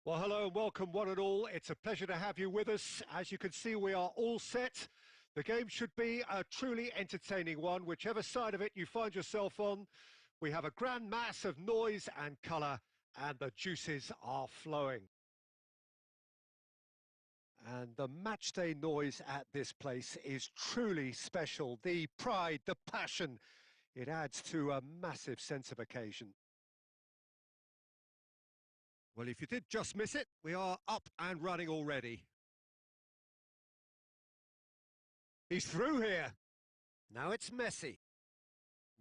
Well, hello and welcome one and all. It's a pleasure to have you with us. As you can see, we are all set. The game should be a truly entertaining one, whichever side of it you find yourself on. We have a grand mass of noise and colour, and the juices are flowing. And the matchday noise at this place is truly special. The pride, the passion, it adds to a massive sense of occasion. Well, if you did just miss it, we are up and running already. He's through here. Now it's Messi.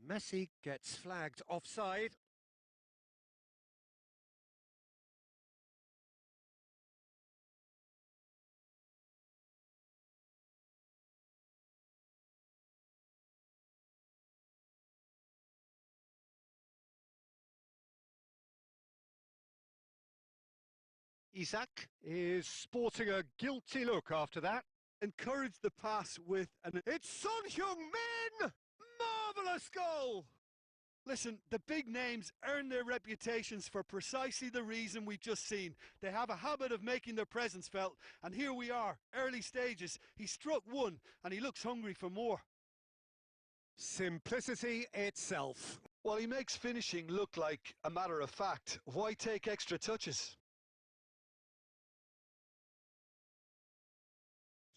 Messi gets flagged offside. Isak is sporting a guilty look after that. Encouraged the pass with an... It's Son Heung-min! Marvellous goal! Listen, the big names earn their reputations for precisely the reason we've just seen. They have a habit of making their presence felt, and here we are, early stages. He struck one, and he looks hungry for more. Simplicity itself. While he makes finishing look like a matter of fact, why take extra touches?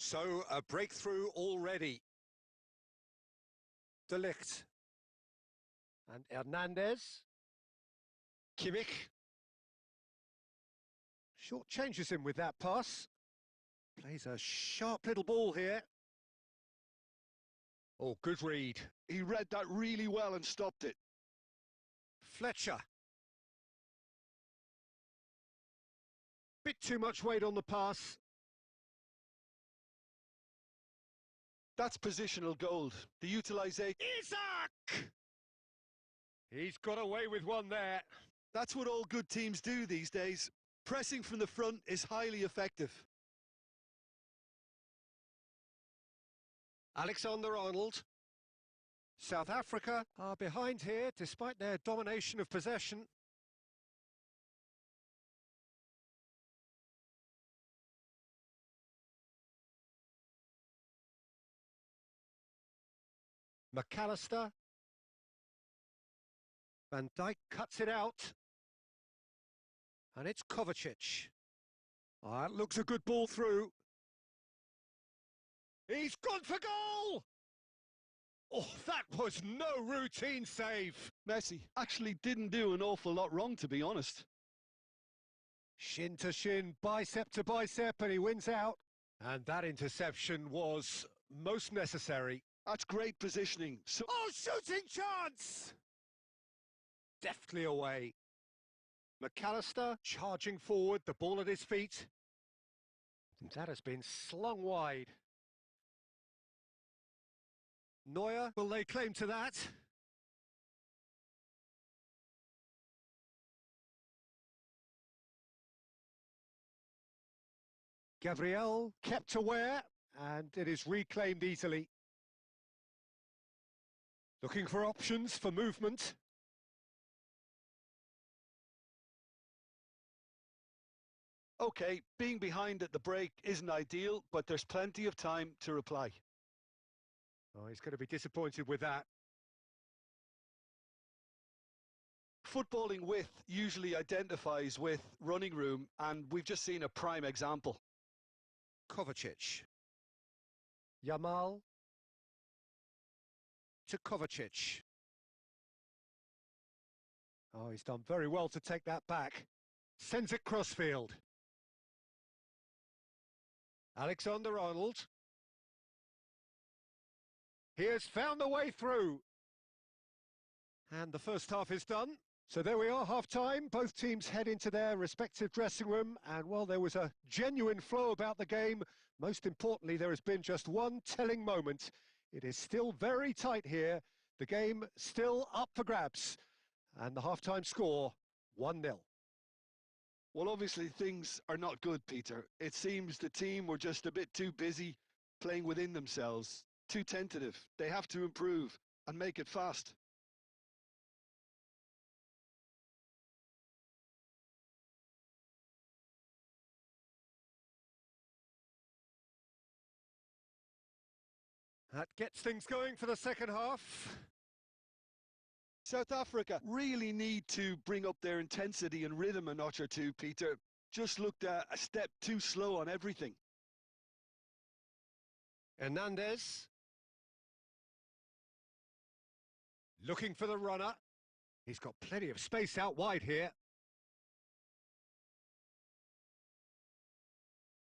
So, a breakthrough already. De Ligt. And Hernandez. Kimmich. Short changes him with that pass. Plays a sharp little ball here. Oh, good read. He read that really well and stopped it. Fletcher. Bit too much weight on the pass. That's positional gold. The utilisation... Isak! He's got away with one there. That's what all good teams do these days. Pressing from the front is highly effective. Alexander-Arnold. South Africa are behind here despite their domination of possession. McAllister. Van Dijk cuts it out. And it's Kovacic. Oh, that looks a good ball through. He's gone for goal! Oh, that was no routine save. Messi actually didn't do an awful lot wrong, to be honest. Shin to shin, bicep to bicep, and he wins out. And that interception was most necessary. That's great positioning. Oh, shooting chance! Deftly away. McAllister charging forward, the ball at his feet. That has been slung wide. Neuer will lay claim to that. Gabriel kept aware, and it is reclaimed easily. Looking for options for movement. Okay, being behind at the break isn't ideal, but there's plenty of time to reply. Oh, he's going to be disappointed with that. Footballing width usually identifies with running room, and we've just seen a prime example. Kovacic. Yamal to Kovacic. Oh, he's done very well to take that back. Sends it crossfield. Alexander-Arnold. He has found the way through. And the first half is done. So there we are, half-time. Both teams head into their respective dressing room. And while there was a genuine flow about the game, most importantly, there has been just one telling moment. It is still very tight here. The game still up for grabs. And the half-time score, 1-0. Well, obviously things are not good, Peter. It seems the team were just a bit too busy playing within themselves, too tentative. They have to improve and make it fast. That gets things going for the second half. South Africa really need to bring up their intensity and rhythm a notch or two, Peter. Just looked a step too slow on everything. Hernandez. Looking for the runner. He's got plenty of space out wide here.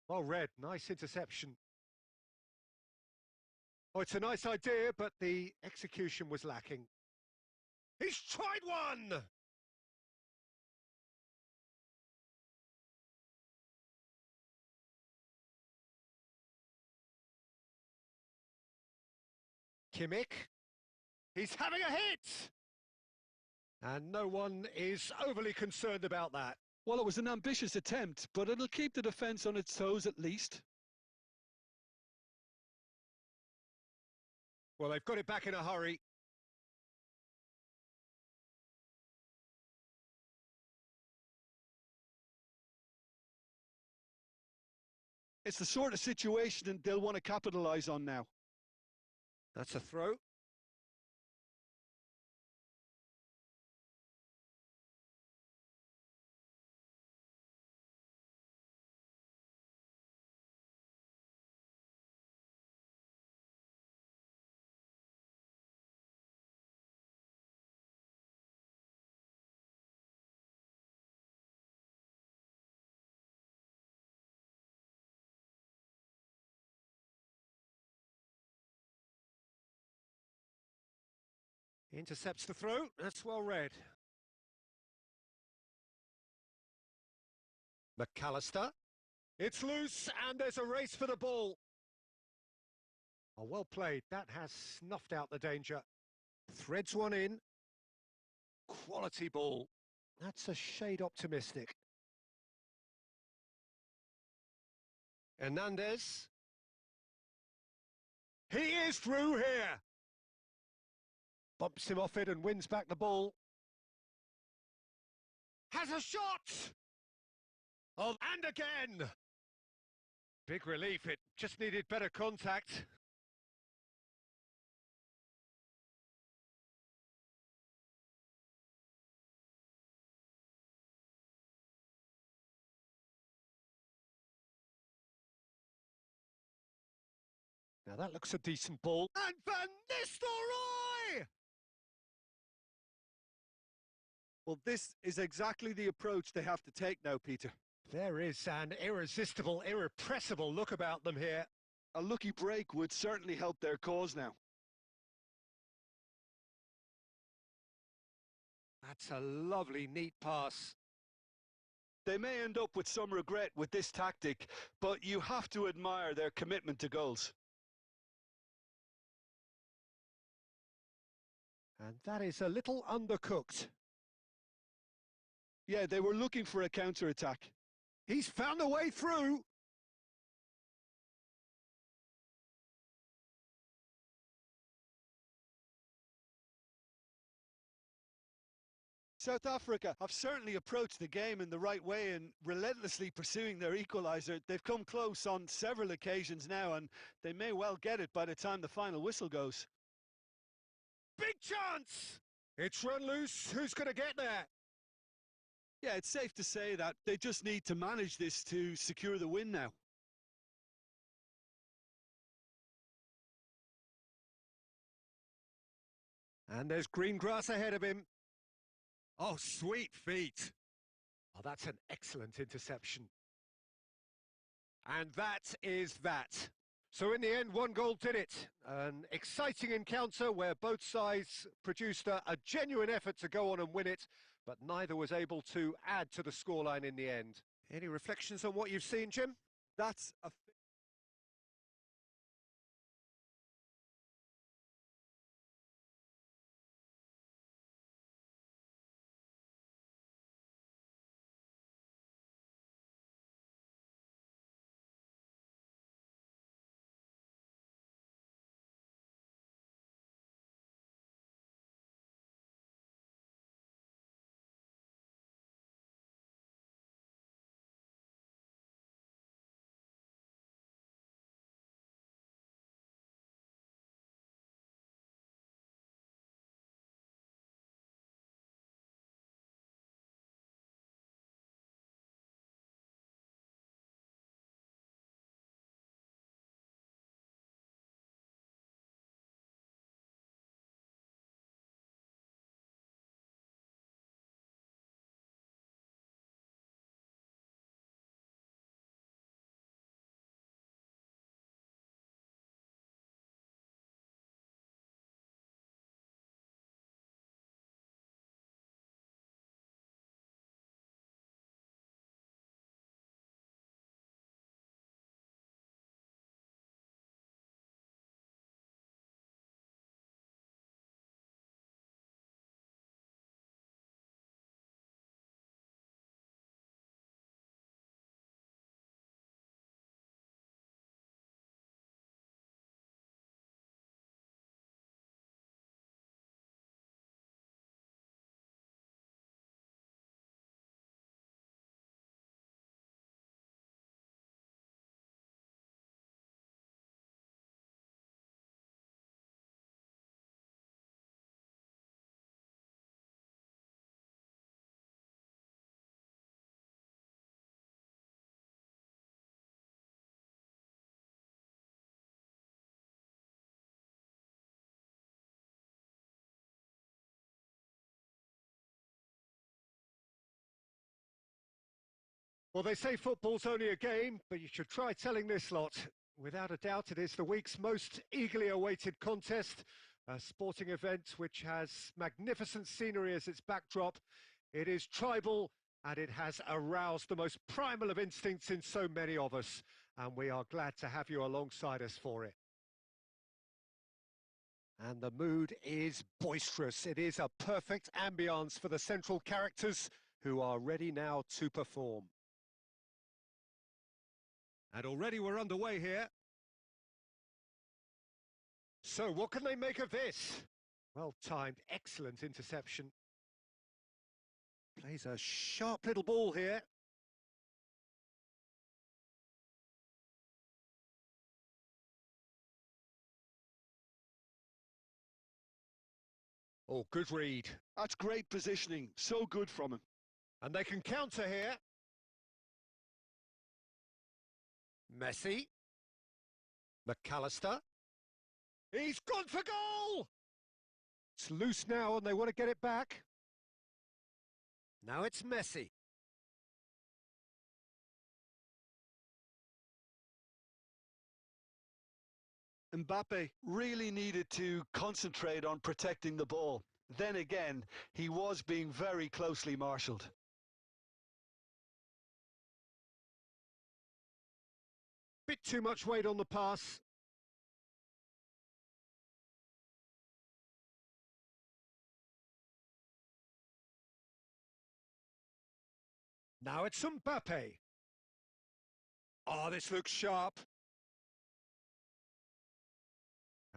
Well read, nice interception. Oh, it's a nice idea, but the execution was lacking. He's tried one! Kimmich. He's having a hit! And no one is overly concerned about that. Well, it was an ambitious attempt, but it'll keep the defence on its toes at least. Well, they've got it back in a hurry. It's the sort of situation they'll want to capitalise on now. That's a throw. Intercepts the throw. That's well read. McAllister. It's loose and there's a race for the ball. Oh, well played. That has snuffed out the danger. Threads one in. Quality ball. That's a shade optimistic. Hernandez. He is through here. Bumps him off it and wins back the ball. Has a shot! Oh, and again! Big relief, it just needed better contact. Now that looks a decent ball. And Van Nistelrooy! Well, this is exactly the approach they have to take now, Peter. There is an irresistible, irrepressible look about them here. A lucky break would certainly help their cause now. That's a lovely, neat pass. They may end up with some regret with this tactic, but you have to admire their commitment to goals. And that is a little undercooked. Yeah, they were looking for a counter-attack. He's found a way through. South Africa have certainly approached the game in the right way and relentlessly pursuing their equaliser. They've come close on several occasions now, and they may well get it by the time the final whistle goes. Big chance! It's run loose. Who's going to get there? Yeah, it's safe to say that they just need to manage this to secure the win now. And there's green grass ahead of him. Oh, sweet feet. Oh, that's an excellent interception. And that is that. So in the end, one goal did it. An exciting encounter where both sides produced a genuine effort to go on and win it, but neither was able to add to the scoreline in the end. Any reflections on what you've seen, Jim? That's a Well, they say football's only a game, but you should try telling this lot. Without a doubt, it is the week's most eagerly awaited contest, a sporting event which has magnificent scenery as its backdrop. It is tribal, and it has aroused the most primal of instincts in so many of us, and we are glad to have you alongside us for it. And the mood is boisterous. It is a perfect ambience for the central characters who are ready now to perform. And already we're underway here. So what can they make of this? Well-timed, excellent interception. Plays a sharp little ball here. Oh, good read. That's great positioning. So good from him. And they can counter here. Messi. McAllister. He's gone for goal! It's loose now and they want to get it back. Now it's Messi. Mbappe really needed to concentrate on protecting the ball. Then again, he was being very closely marshalled. Bit too much weight on the pass. Now it's Mbappe. Oh, this looks sharp.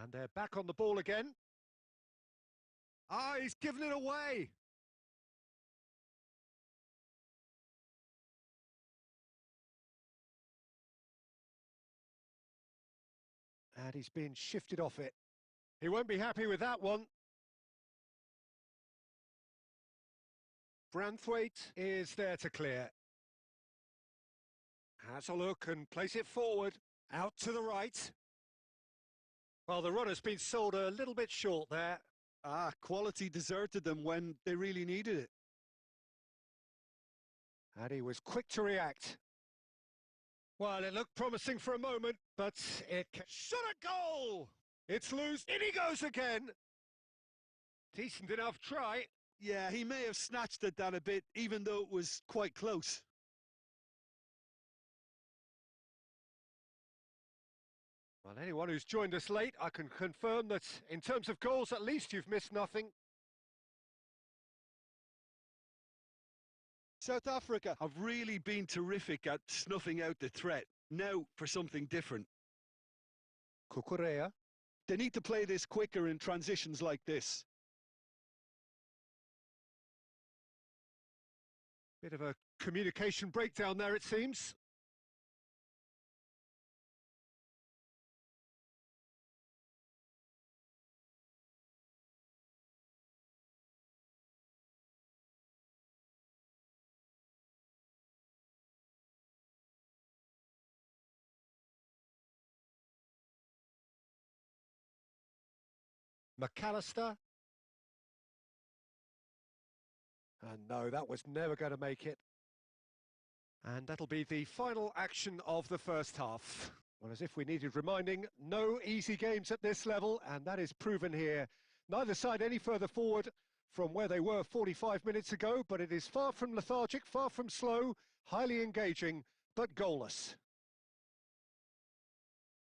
And they're back on the ball again. Ah, he's given it away. And he's been shifted off it. He won't be happy with that one. Branthwaite is there to clear. Has a look and place it forward. Out to the right. Well, the runner's been sold a little bit short there. Quality deserted them when they really needed it. And he was quick to react. Well, it looked promising for a moment, but it shot a goal! It's loose. In he goes again. Decent enough try. Yeah, he may have snatched it down a bit, even though it was quite close. Well, anyone who's joined us late, I can confirm that in terms of goals, at least you've missed nothing. South Africa have really been terrific at snuffing out the threat. Now for something different. Cucurella. They need to play this quicker in transitions like this. Bit of a communication breakdown there, it seems. McAllister. And no, that was never going to make it. And that'll be the final action of the first half. Well, as if we needed reminding, no easy games at this level, and that is proven here. Neither side any further forward from where they were 45 minutes ago, but it is far from lethargic, far from slow, highly engaging, but goalless.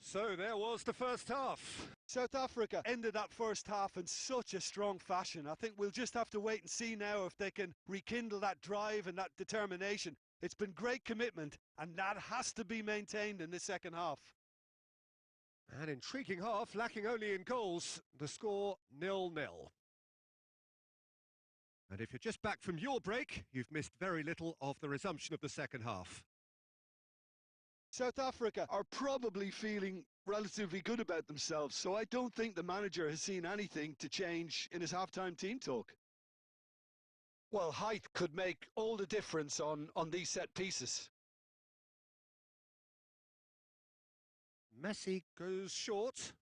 So there was the first half. South Africa ended that first half in such a strong fashion. I think we'll just have to wait and see now if they can rekindle that drive and that determination. It's been great commitment, and that has to be maintained in the second half. An intriguing half, lacking only in goals. The score 0-0. And if you're just back from your break, you've missed very little of the resumption of the second half. South Africa are probably feeling relatively good about themselves, so I don't think the manager has seen anything to change in his half-time team talk. Well, height could make all the difference on these set pieces. Messi goes short.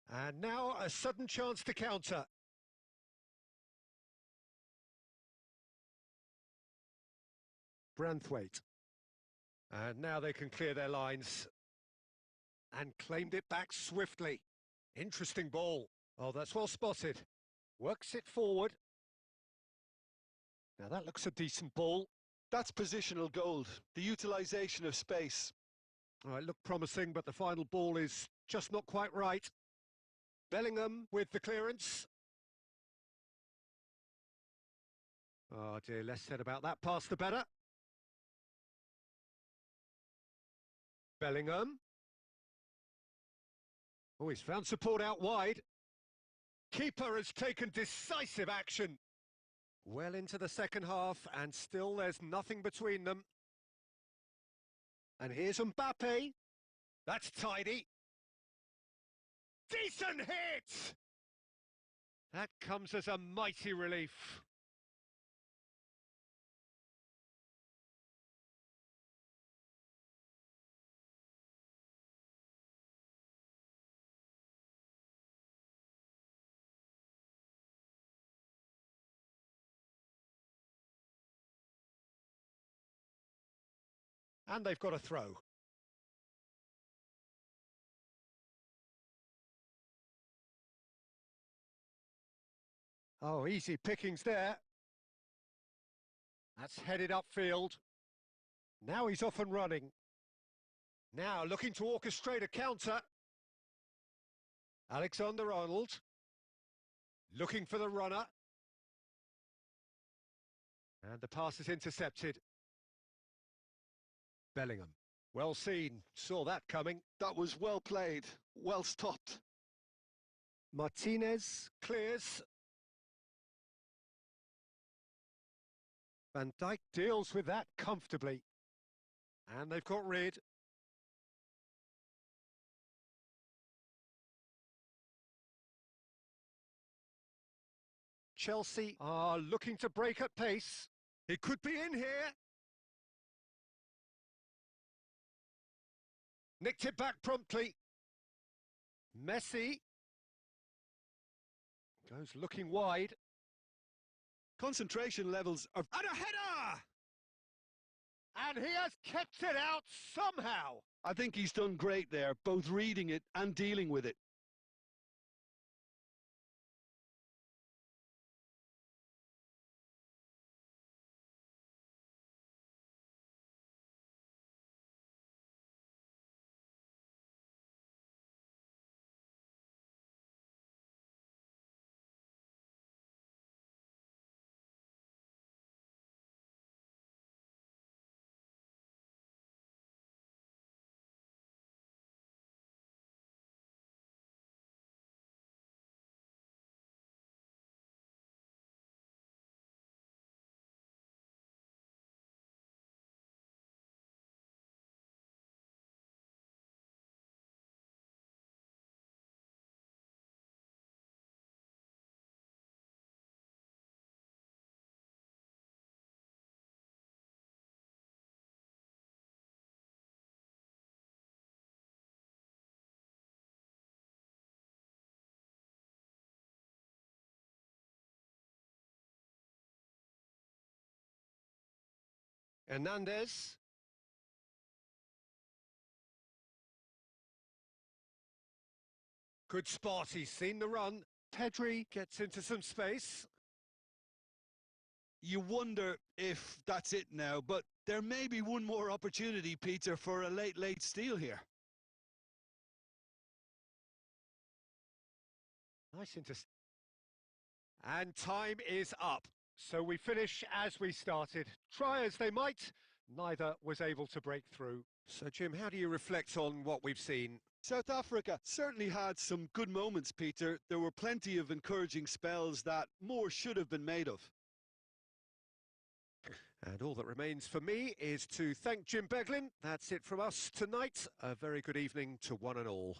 And now a sudden chance to counter. Branthwaite. And now they can clear their lines. And claimed it back swiftly. Interesting ball. Oh, that's well spotted. Works it forward. Now that looks a decent ball. That's positional gold, the utilisation of space. Oh, it looked promising, but the final ball is just not quite right. Bellingham with the clearance. Oh dear, less said about that pass the better. Bellingham. Oh, he's found support out wide. Keeper has taken decisive action. Well into the second half, and still there's nothing between them. And here's Mbappe. That's tidy. Decent hit! That comes as a mighty relief. And they've got a throw. Oh, easy pickings there. That's headed upfield. Now he's off and running. Now looking to orchestrate a counter. Alexander-Arnold. Looking for the runner. And the pass is intercepted. Bellingham. Well seen. Saw that coming. That was well played, well stopped. Martinez clears. Van Dijk deals with that comfortably. And they've got rid. Chelsea are looking to break at pace. It could be in here. Nicked it back promptly. Messi goes looking wide. Concentration levels are... And a header! And he has kept it out somehow. I think he's done great there, both reading it and dealing with it. Hernandez. Good spot, he's seen the run. Pedri gets into some space. You wonder if that's it now, but there may be one more opportunity, Peter, for a late steal here. Nice intercept. And time is up. So we finish as we started. Try as they might, neither was able to break through. So Jim, how do you reflect on what we've seen? South Africa certainly had some good moments, Peter. There were plenty of encouraging spells that more should have been made of. And all that remains for me is to thank Jim Beglin. That's it from us tonight. A very good evening to one and all.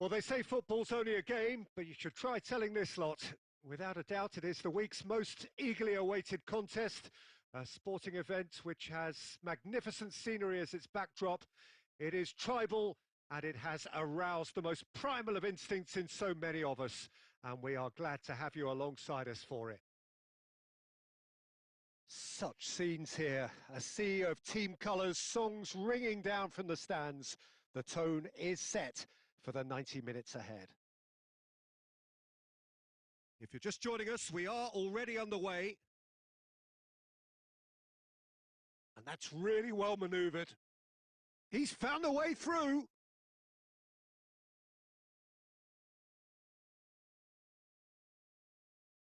Well, they say football's only a game, but you should try telling this lot. Without a doubt, it is the week's most eagerly awaited contest, a sporting event which has magnificent scenery as its backdrop. It is tribal, and it has aroused the most primal of instincts in so many of us, and we are glad to have you alongside us for it. Such scenes here, a sea of team colours, songs ringing down from the stands. The tone is set for the 90 minutes ahead. If you're just joining us, we are already underway. And that's really well manoeuvred. He's found a way through.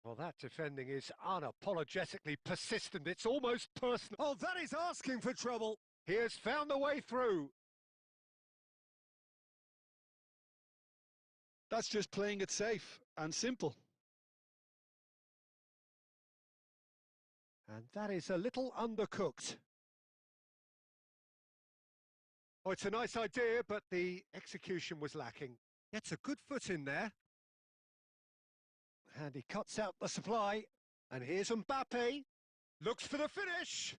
Well, that defending is unapologetically persistent. It's almost personal. Oh, that is asking for trouble. He has found a way through. That's just playing it safe and simple. And that is a little undercooked. Oh, it's a nice idea, but the execution was lacking. Gets a good foot in there. And he cuts out the supply. And here's Mbappe. Looks for the finish.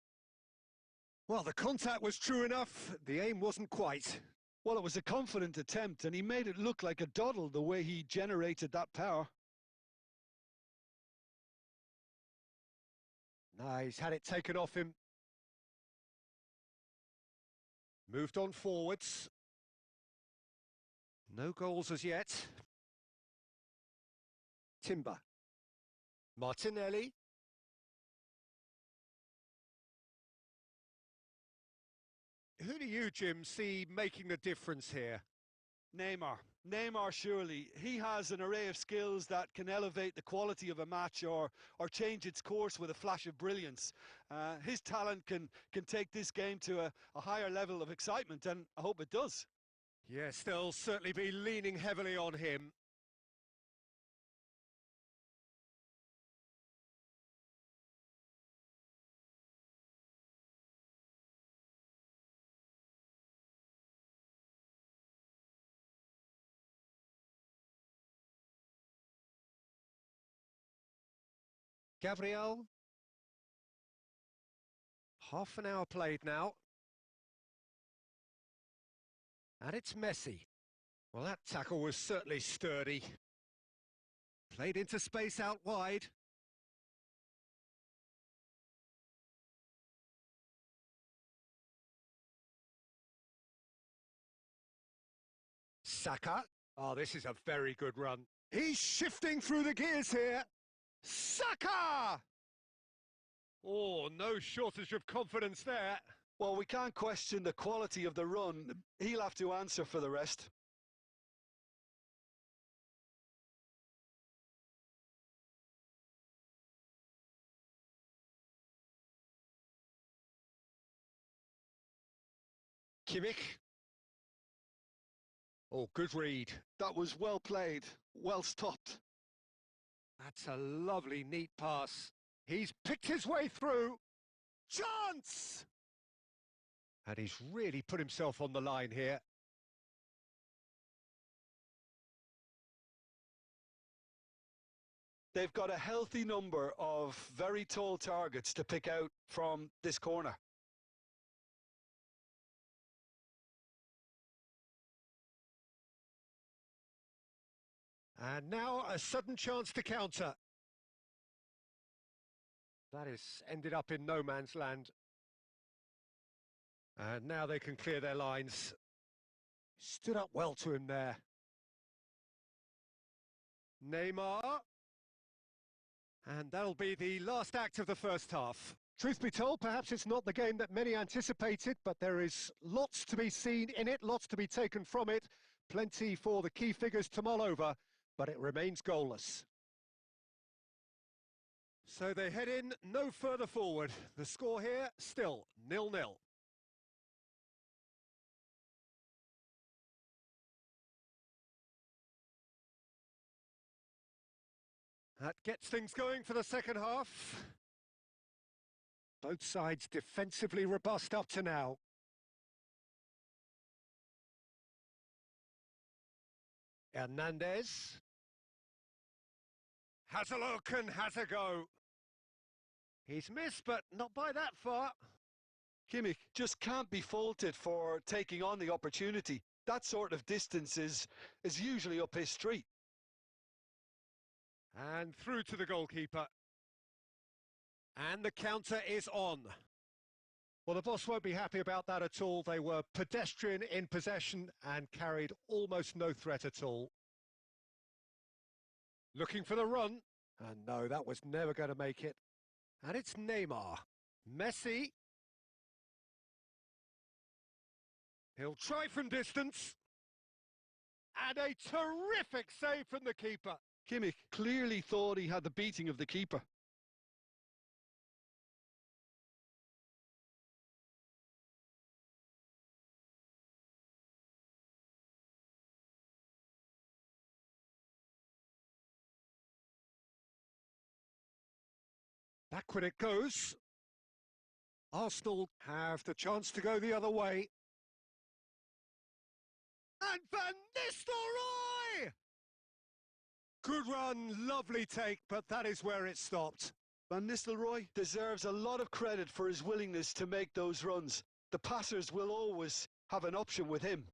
Well, the contact was true enough. The aim wasn't quite. Well, it was a confident attempt, and he made it look like a doddle the way he generated that power. No, he's had it taken off him. Moved on forwards. No goals as yet. Timber. Martinelli. Who do you, Jim, see making the difference here? Neymar. Neymar, surely. He has an array of skills that can elevate the quality of a match or change its course with a flash of brilliance. His talent can take this game to a higher level of excitement, and I hope it does. Yes, they'll certainly be leaning heavily on him. Gabriel. Half an hour played now. And it's Messi. Well, that tackle was certainly sturdy. Played into space out wide. Saka. Oh, this is a very good run. He's shifting through the gears here. Saka! Oh, no shortage of confidence there. Well, we can't question the quality of the run. He'll have to answer for the rest. Kimmich. Oh, good read. That was well played, well stopped. That's a lovely, neat pass. He's picked his way through. Chance! And he's really put himself on the line here. They've got a healthy number of very tall targets to pick out from this corner. And now a sudden chance to counter. That has ended up in no man's land. And now they can clear their lines. Stood up well to him there. Neymar. And that'll be the last act of the first half. Truth be told, perhaps it's not the game that many anticipated, but there is lots to be seen in it, lots to be taken from it. Plenty for the key figures to mull over, but it remains goalless. So they head in no further forward. The score here, still 0-0. That gets things going for the second half. Both sides defensively robust up to now. Hernandez has a look and has a go. He's missed, but not by that far. Kimmich just can't be faulted for taking on the opportunity. That sort of distance is usually up his street. And through to the goalkeeper. And the counter is on. Well, the boss won't be happy about that at all. They were pedestrian in possession and carried almost no threat at all. Looking for the run. And no, that was never going to make it. And it's Neymar. Messi. He'll try from distance. And a terrific save from the keeper. Kimmich clearly thought he had the beating of the keeper. Backward it goes. Arsenal have the chance to go the other way. And Van Nistelrooy! Good run, lovely take, but that is where it stopped. Van Nistelrooy deserves a lot of credit for his willingness to make those runs. The passers will always have an option with him.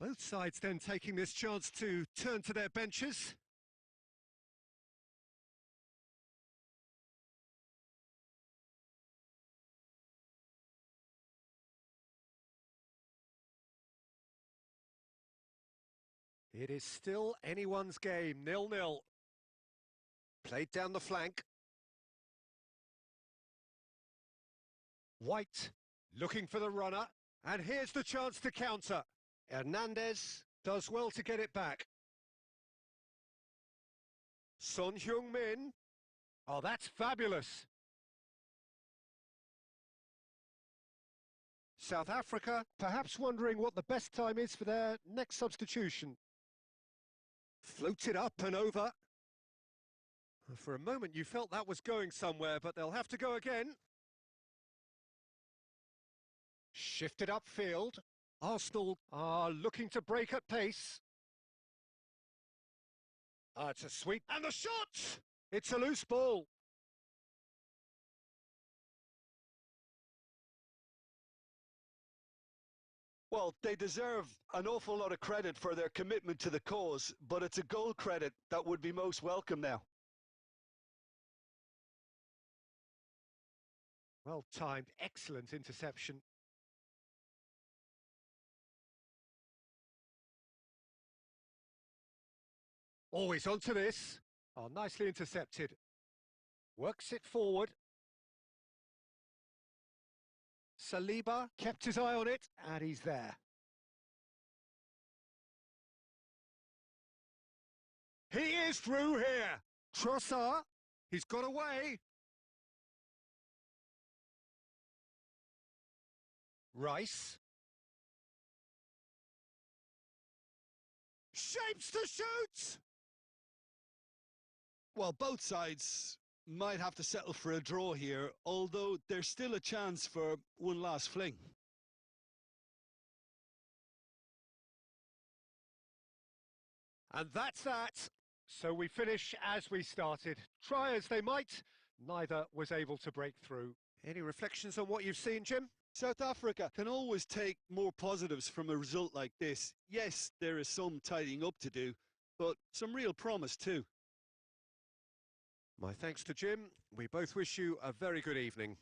Both sides then taking this chance to turn to their benches. It is still anyone's game, 0-0. Played down the flank. White looking for the runner, and here's the chance to counter. Hernandez does well to get it back. Son Heung-min. Oh, that's fabulous. South Africa perhaps wondering what the best time is for their next substitution. Floated up and over. For a moment you felt that was going somewhere, but they'll have to go again. Shifted upfield. Arsenal are looking to break at pace. It's a sweep. And the shot! It's a loose ball. Well, they deserve an awful lot of credit for their commitment to the cause, but it's a goal credit that would be most welcome now. Well timed, excellent interception. Always onto this. Oh, nicely intercepted. Works it forward. Saliba kept his eye on it, and he's there. He is through here. Trossard, he's got away. Rice. Shapes to shoot! Well, both sides might have to settle for a draw here, although there's still a chance for one last fling. And that's that. So we finish as we started. Try as they might, neither was able to break through. Any reflections on what you've seen, Jim? South Africa can always take more positives from a result like this. Yes, there is some tidying up to do, but some real promise too. My thanks to Jim. We both wish you a very good evening.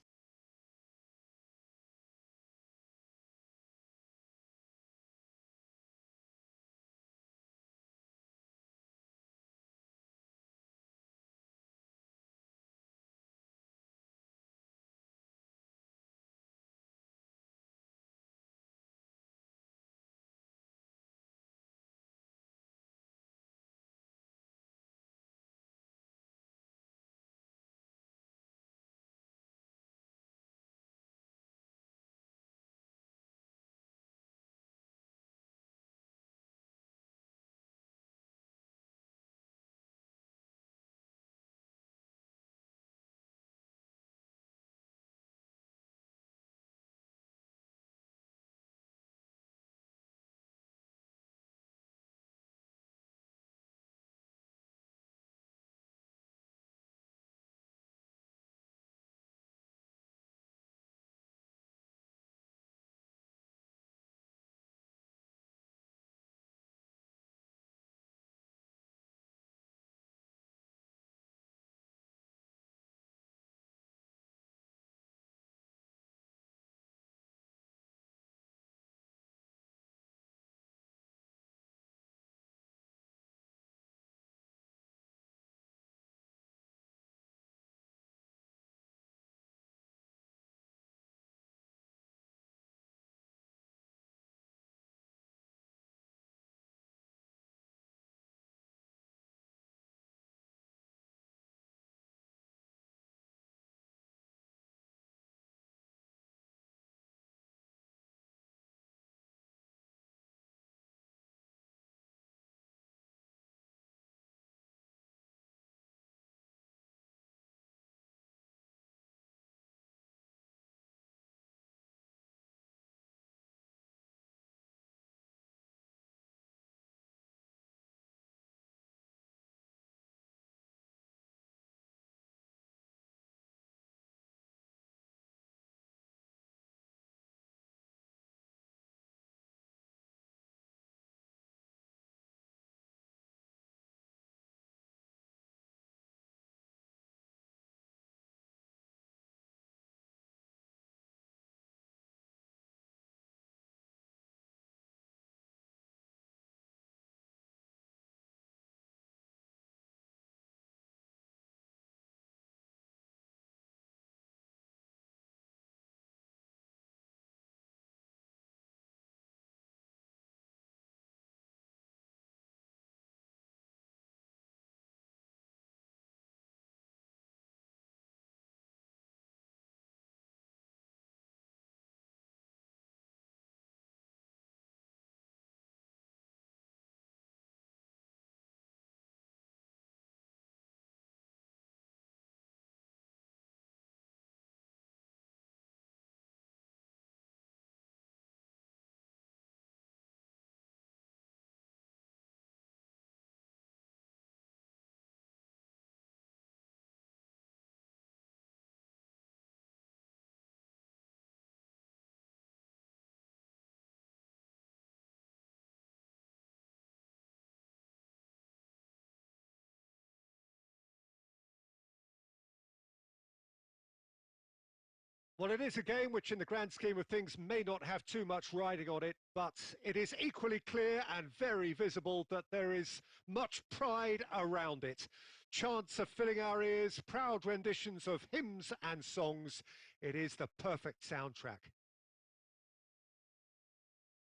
Well, it is a game which in the grand scheme of things may not have too much riding on it, but it is equally clear and very visible that there is much pride around it. Chants are filling our ears, proud renditions of hymns and songs. It is the perfect soundtrack.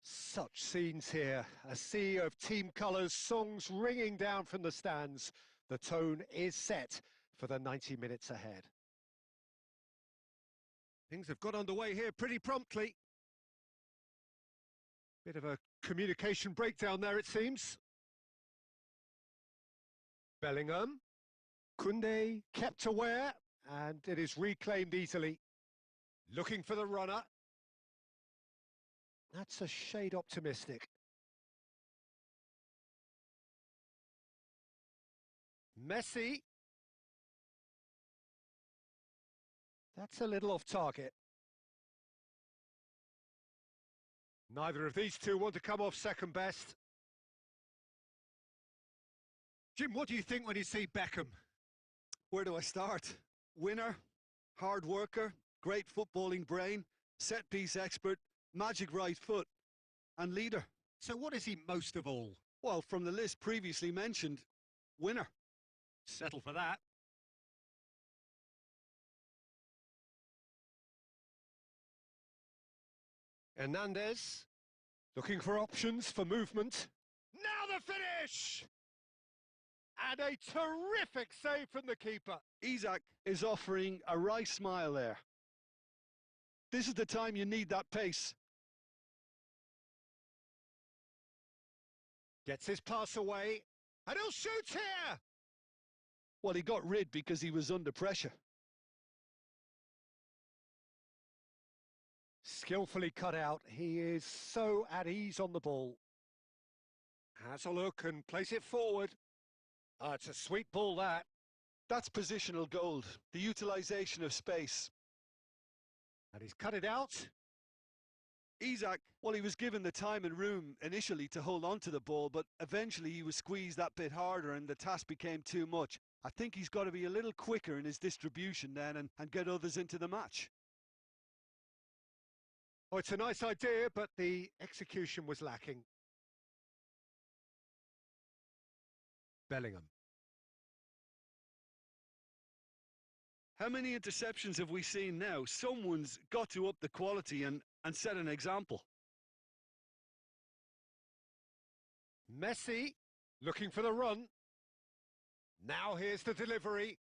Such scenes here, a sea of team colours, songs ringing down from the stands. The tone is set for the 90 minutes ahead. Things have got underway here pretty promptly. Bit of a communication breakdown there, it seems. Bellingham. Koundé kept aware, and it is reclaimed easily. Looking for the runner. That's a shade optimistic. Messi. That's a little off target. Neither of these two want to come off second best. Jim, what do you think when you see Beckham? Where do I start? Winner, hard worker, great footballing brain, set-piece expert, magic right foot, and leader. So what is he most of all? Well, from the list previously mentioned, winner. Settle for that. Hernandez, looking for options for movement. Now the finish! And a terrific save from the keeper. Isak is offering a wry smile there. This is the time you need that pace. Gets his pass away, and he'll shoot here! Well, he got rid because he was under pressure. Skillfully cut out. He is so at ease on the ball. Has a look and plays it forward. It's a sweet ball, that. That's positional gold, the utilisation of space. And he's cut it out. Isak, well, he was given the time and room initially to hold on to the ball, but eventually he was squeezed that bit harder and the task became too much. I think he's got to be a little quicker in his distribution then and get others into the match. Oh, it's a nice idea, but the execution was lacking. Bellingham. How many interceptions have we seen now? Someone's got to up the quality and set an example. Messi looking for the run. Now here's the delivery.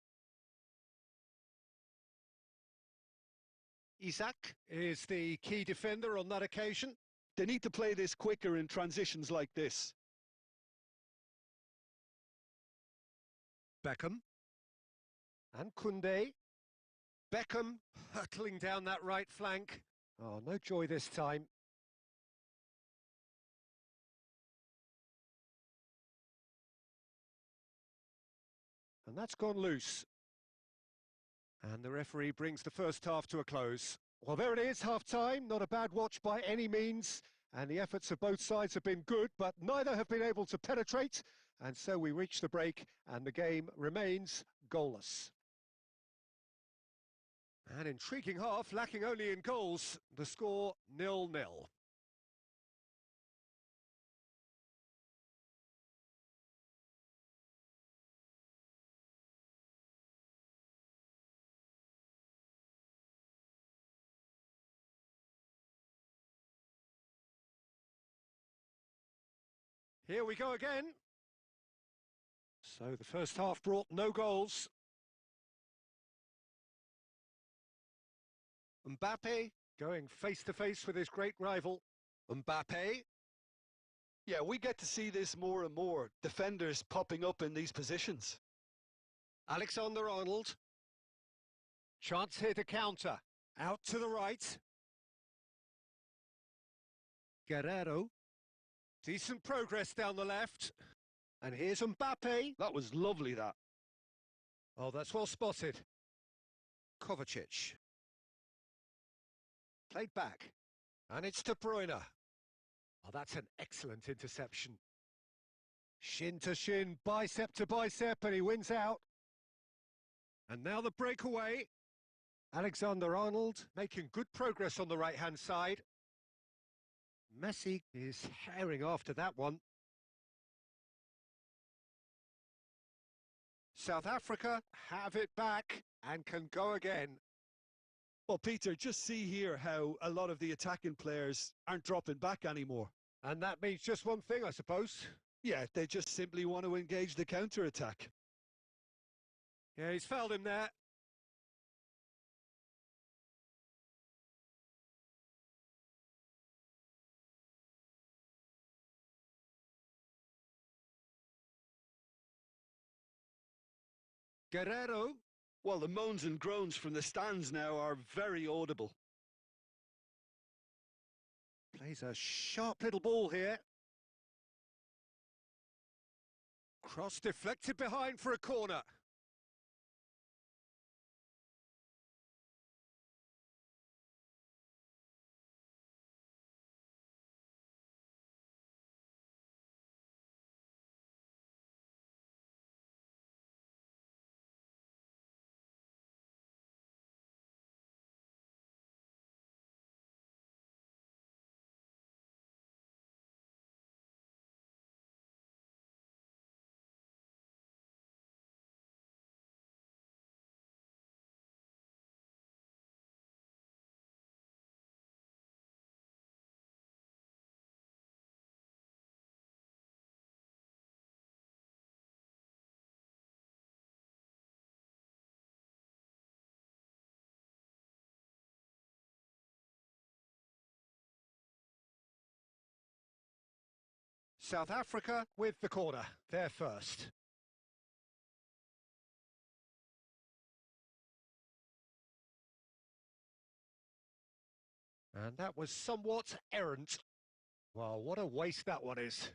Isak is the key defender on that occasion. They need to play this quicker in transitions like this. Beckham. And Koundé. Beckham hurtling down that right flank. Oh, no joy this time. And that's gone loose. And the referee brings the first half to a close. Well, there it is, half-time. Not a bad watch by any means. And the efforts of both sides have been good, but neither have been able to penetrate. And so we reach the break, and the game remains goalless. An intriguing half, lacking only in goals. The score 0-0. Here we go again. So the first half brought no goals. Mbappe going face-to-face with his great rival. Mbappe. Yeah, we get to see this more and more. Defenders popping up in these positions. Alexander-Arnold. Chance here to counter. Out to the right. Guerrero. Decent progress down the left. And here's Mbappe. That was lovely, that. Oh, that's well spotted. Kovacic. Played back. And it's De Bruyne. Oh, that's an excellent interception. Shin to shin, bicep to bicep, and he wins out. And now the breakaway. Alexander-Arnold making good progress on the right-hand side. Messi is herring after that one. South Africa have it back and can go again. Well, Peter, just see here how a lot of the attacking players aren't dropping back anymore. And that means just one thing, I suppose. Yeah, they just simply want to engage the counter-attack. Yeah, he's fouled him there. Guerrero. Well, the moans and groans from the stands now are very audible. Plays a sharp little ball here. Cross deflected behind for a corner. South Africa with the corner, they're first. And that was somewhat errant. Well, what a waste that one is.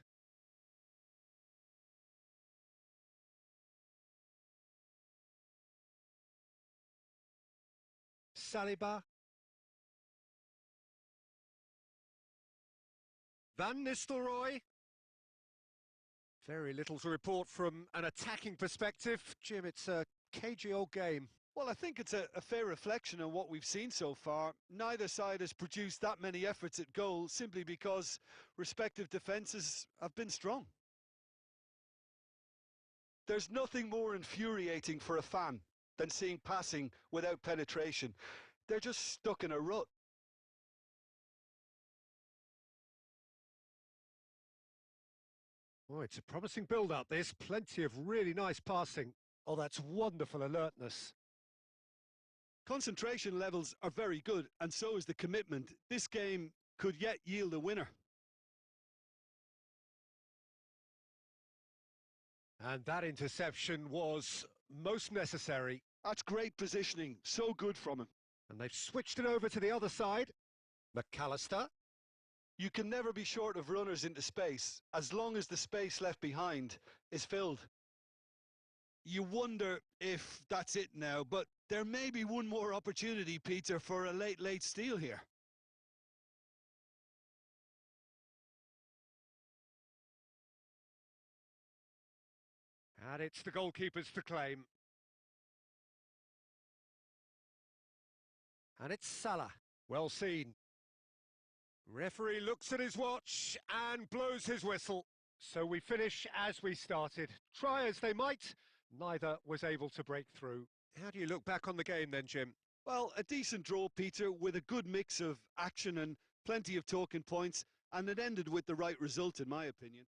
Saliba. Van Nistelrooy. Very little to report from an attacking perspective. Jim, it's a cagey old game. Well, I think it's a fair reflection on what we've seen so far. Neither side has produced that many efforts at goal simply because respective defences have been strong. There's nothing more infuriating for a fan than seeing passing without penetration. They're just stuck in a rut. Oh, it's a promising build-up, this. Plenty of really nice passing. Oh, that's wonderful alertness. Concentration levels are very good, and so is the commitment. This game could yet yield a winner. And that interception was most necessary. That's great positioning, so good from him. And they've switched it over to the other side. McAllister. You can never be short of runners into space, as long as the space left behind is filled. You wonder if that's it now, but there may be one more opportunity, Peter, for a late steal here. And it's the goalkeepers to claim. And it's Salah. Well seen. Referee looks at his watch and blows his whistle. So we finish as we started. Try as they might, neither was able to break through. How do you look back on the game then, Jim? Well, a decent draw, Peter, with a good mix of action and plenty of talking points, and it ended with the right result, in my opinion.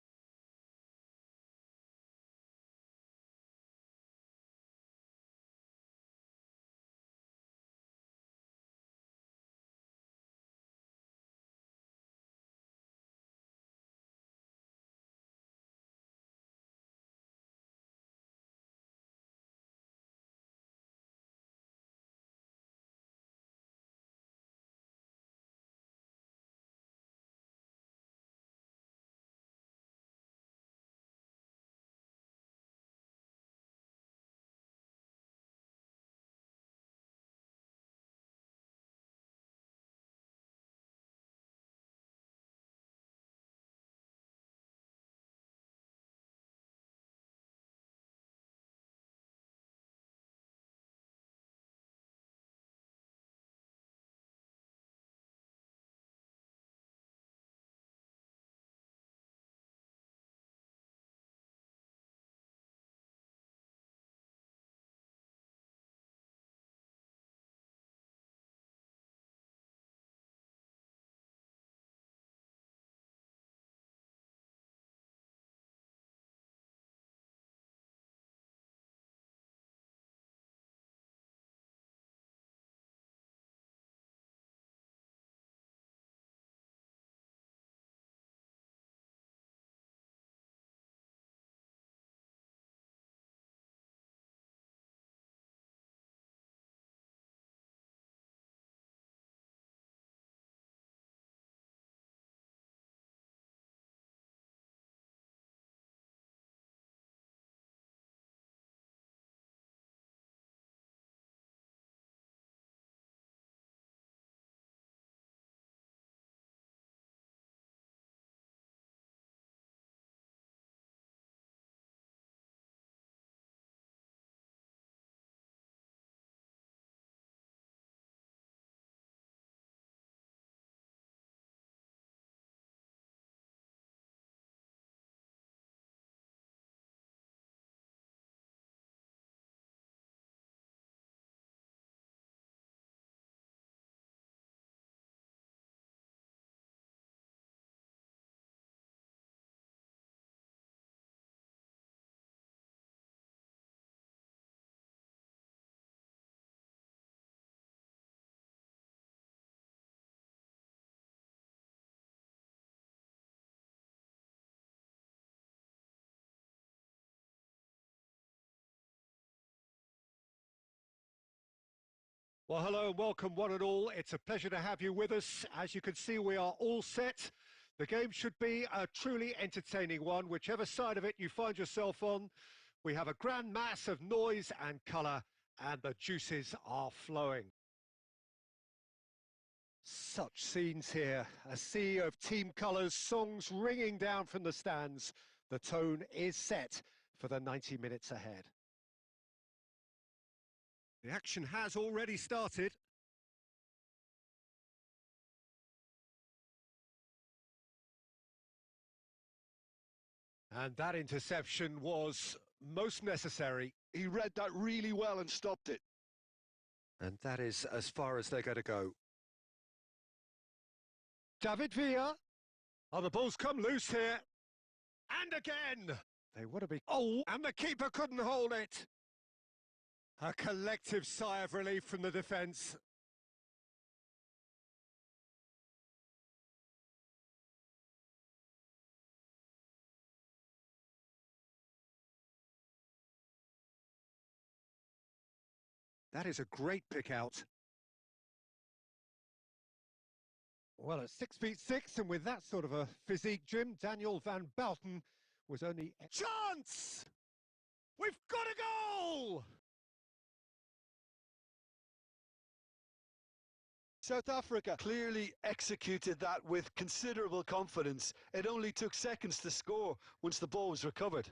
Well, hello and welcome one and all. It's a pleasure to have you with us. As you can see, we are all set. The game should be a truly entertaining one, whichever side of it you find yourself on. We have a grand mass of noise and colour, and the juices are flowing. Such scenes here, a sea of team colours, songs ringing down from the stands. The tone is set for the 90 minutes ahead. The action has already started. And that interception was most necessary. He read that really well and stopped it. And that is as far as they're going to go. David Villa. Oh, the ball's come loose here. And again. They would have been... Oh, and the keeper couldn't hold it. A collective sigh of relief from the defence. That is a great pick out. Well, at 6'6", and with that sort of a physique, Jim, Daniel van Bouten was only... Chance! We've got a goal! South Africa clearly executed that with considerable confidence. It only took seconds to score once the ball was recovered.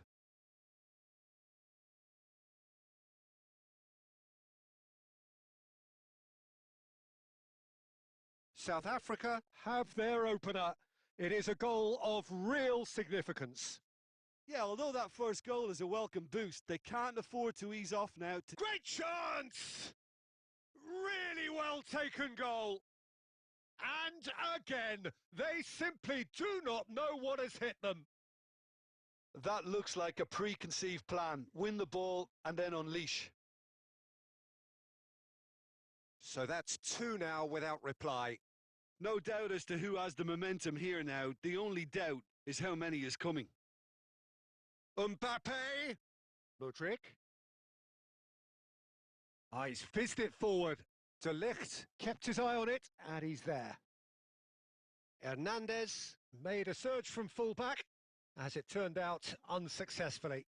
South Africa have their opener. It is a goal of real significance. Yeah, although that first goal is a welcome boost, they can't afford to ease off now. Great chance! Really well taken goal. And again, they simply do not know what has hit them. That looks like a preconceived plan. Win the ball and then unleash. So that's 2 now without reply. No doubt as to who has the momentum here now. The only doubt is how many is coming. Mbappe. Mudryk. He's fizzed it forward. De Ligt kept his eye on it, and he's there. Hernandez made a surge from fullback, as it turned out unsuccessfully.